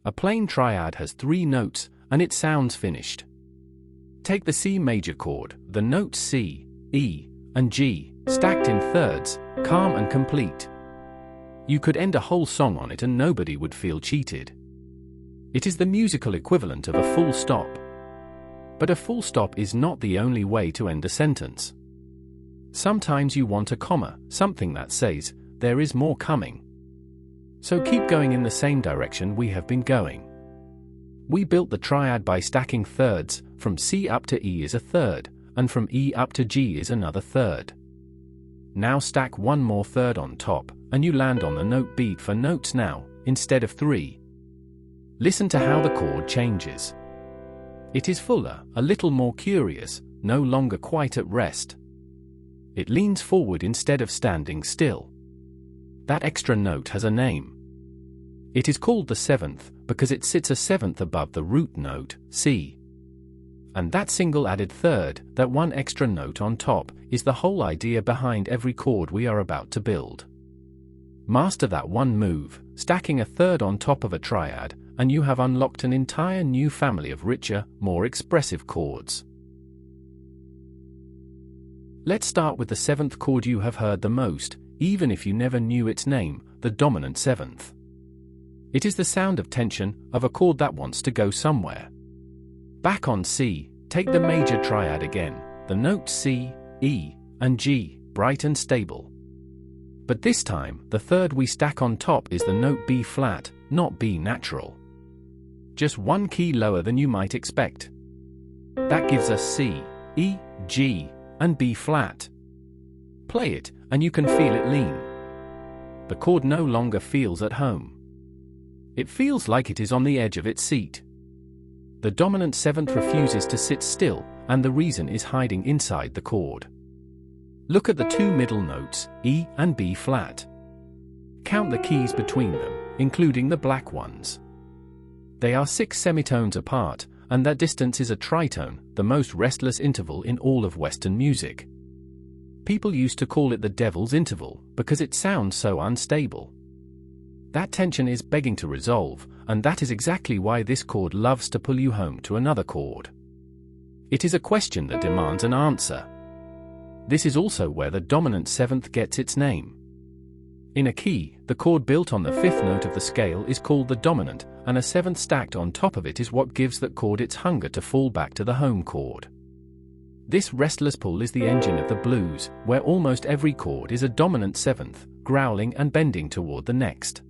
A plain triad has 3 notes, and it sounds finished. Take the C major chord, the notes C, E, and G, stacked in thirds, calm and complete. You could end a whole song on it and nobody would feel cheated. It is the musical equivalent of a full stop. But a full stop is not the only way to end a sentence. Sometimes you want a comma, something that says, there is more coming. So keep going in the same direction we have been going. We built the triad by stacking thirds. From C up to E is a third, and from E up to G is another third. Now stack one more third on top, and you land on the note beat for notes now, instead of 3. Listen to how the chord changes. It is fuller, a little more curious, no longer quite at rest. It leans forward instead of standing still. That extra note has a name. It is called the 7th, because it sits a 7th above the root note, C. And that single added third, that one extra note on top, is the whole idea behind every chord we are about to build. Master that one move, stacking a third on top of a triad, and you have unlocked an entire new family of richer, more expressive chords. Let's start with the 7th chord you have heard the most, even if you never knew its name, the dominant 7th. It is the sound of tension, of a chord that wants to go somewhere. Back on C, take the major triad again, the notes C, E, and G, bright and stable. But this time, the third we stack on top is the note B flat, not B natural. Just one key lower than you might expect. That gives us C, E, G, and B flat. Play it, and you can feel it lean. The chord no longer feels at home. It feels like it is on the edge of its seat. The dominant 7th refuses to sit still, and the reason is hiding inside the chord. Look at the 2 middle notes, E and B flat. Count the keys between them, including the black ones. They are 6 semitones apart, and that distance is a tritone, the most restless interval in all of Western music. People used to call it the devil's interval, because it sounds so unstable. That tension is begging to resolve, and that is exactly why this chord loves to pull you home to another chord. It is a question that demands an answer. This is also where the dominant 7th gets its name. In a key, the chord built on the 5th note of the scale is called the dominant, and a 7th stacked on top of it is what gives that chord its hunger to fall back to the home chord. This restless pull is the engine of the blues, where almost every chord is a dominant 7th, growling and bending toward the next.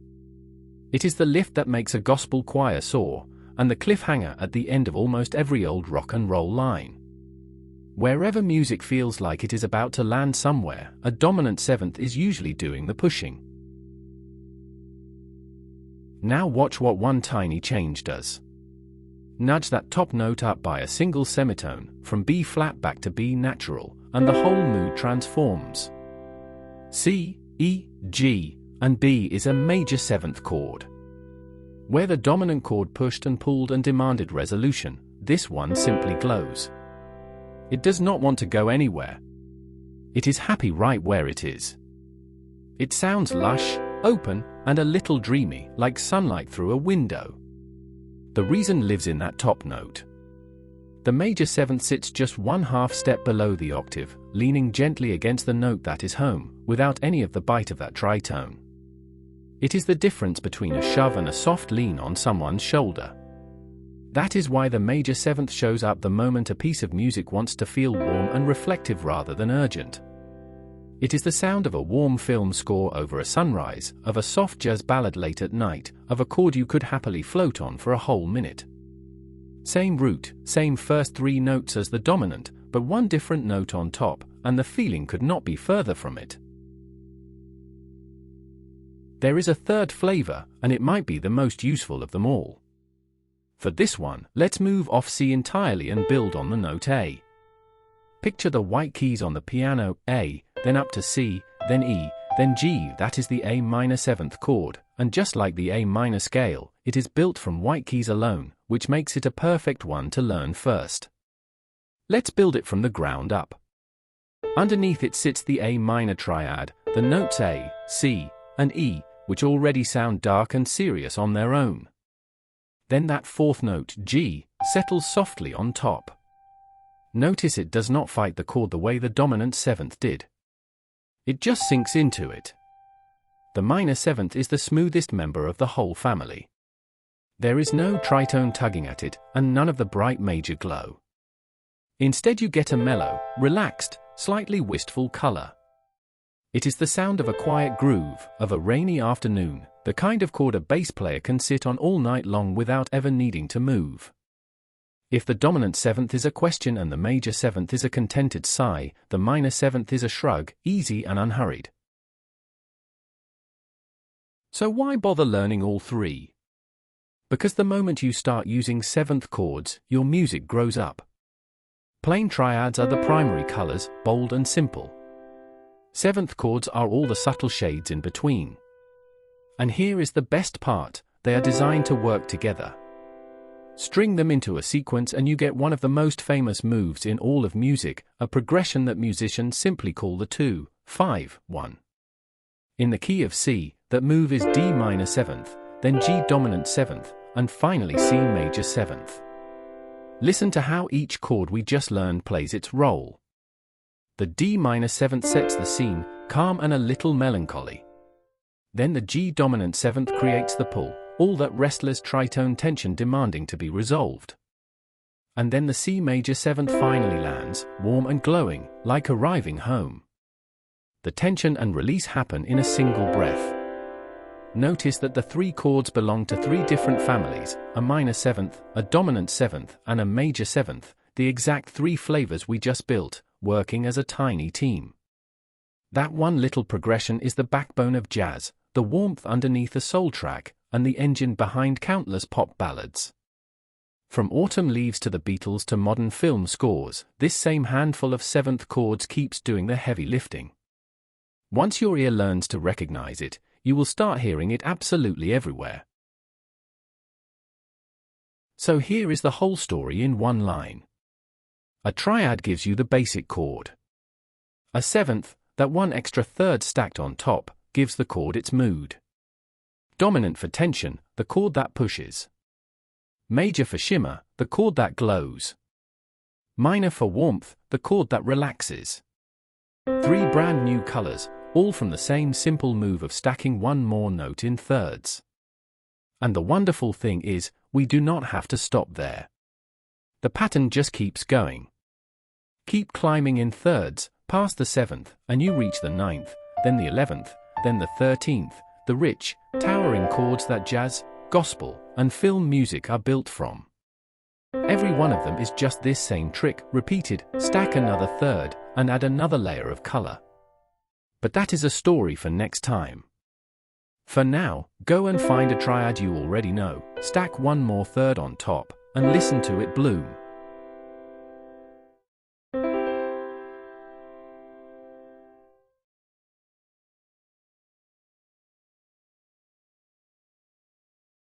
It is the lift that makes a gospel choir soar, and the cliffhanger at the end of almost every old rock and roll line. Wherever music feels like it is about to land somewhere, a dominant 7th is usually doing the pushing. Now watch what one tiny change does. Nudge that top note up by a single semitone, from B flat back to B natural, and the whole mood transforms. C, E, G, and B is a major 7th chord. Where the dominant chord pushed and pulled and demanded resolution, this one simply glows. It does not want to go anywhere. It is happy right where it is. It sounds lush, open, and a little dreamy, like sunlight through a window. The reason lives in that top note. The major 7th sits just 1/2 step below the octave, leaning gently against the note that is home, without any of the bite of that tritone. It is the difference between a shove and a soft lean on someone's shoulder. That is why the major 7th shows up the moment a piece of music wants to feel warm and reflective rather than urgent. It is the sound of a warm film score over a sunrise, of a soft jazz ballad late at night, of a chord you could happily float on for a whole minute. Same root, same first 3 notes as the dominant, but one different note on top, and the feeling could not be further from it. There is a third flavor, and it might be the most useful of them all. For this one, let's move off C entirely and build on the note A. Picture the white keys on the piano, A, then up to C, then E, then G. That is the A minor 7th chord, and just like the A minor scale, it is built from white keys alone, which makes it a perfect one to learn first. Let's build it from the ground up. Underneath it sits the A minor triad, the notes A, C, and E, which already sound dark and serious on their own. Then that fourth note, G, settles softly on top. Notice it does not fight the chord the way the dominant seventh did. It just sinks into it. The minor seventh is the smoothest member of the whole family. There is no tritone tugging at it, and none of the bright major glow. Instead you get a mellow, relaxed, slightly wistful color. It is the sound of a quiet groove, of a rainy afternoon, the kind of chord a bass player can sit on all night long without ever needing to move. If the dominant seventh is a question and the major seventh is a contented sigh, the minor seventh is a shrug, easy and unhurried. So why bother learning all three? Because the moment you start using seventh chords, your music grows up. Plain triads are the primary colors, bold and simple. Seventh chords are all the subtle shades in between. And here is the best part, they are designed to work together. String them into a sequence and you get one of the most famous moves in all of music, a progression that musicians simply call the 2-5-1. In the key of C, that move is D minor seventh, then G dominant seventh, and finally C major seventh. Listen to how each chord we just learned plays its role. The D minor seventh sets the scene, calm and a little melancholy. Then the G dominant seventh creates the pull, all that restless tritone tension demanding to be resolved. And then the C major seventh finally lands, warm and glowing, like arriving home. The tension and release happen in a single breath. Notice that the three chords belong to three different families, a minor seventh, a dominant seventh, and a major seventh, the exact three flavors we just built, working as a tiny team. That one little progression is the backbone of jazz, the warmth underneath a soul track, and the engine behind countless pop ballads. From Autumn Leaves to the Beatles to modern film scores, this same handful of seventh chords keeps doing the heavy lifting. Once your ear learns to recognize it, you will start hearing it absolutely everywhere. So here is the whole story in one line. A triad gives you the basic chord. A seventh, that one extra third stacked on top, gives the chord its mood. Dominant for tension, the chord that pushes. Major for shimmer, the chord that glows. Minor for warmth, the chord that relaxes. Three brand new colors, all from the same simple move of stacking one more note in thirds. And the wonderful thing is, we do not have to stop there. The pattern just keeps going. Keep climbing in thirds, past the seventh, and you reach the ninth, then the 11th, then the 13th, the rich, towering chords that jazz, gospel, and film music are built from. Every one of them is just this same trick, repeated, stack another third, and add another layer of color. But that is a story for next time. For now, go and find a triad you already know, stack one more third on top, and listen to it bloom.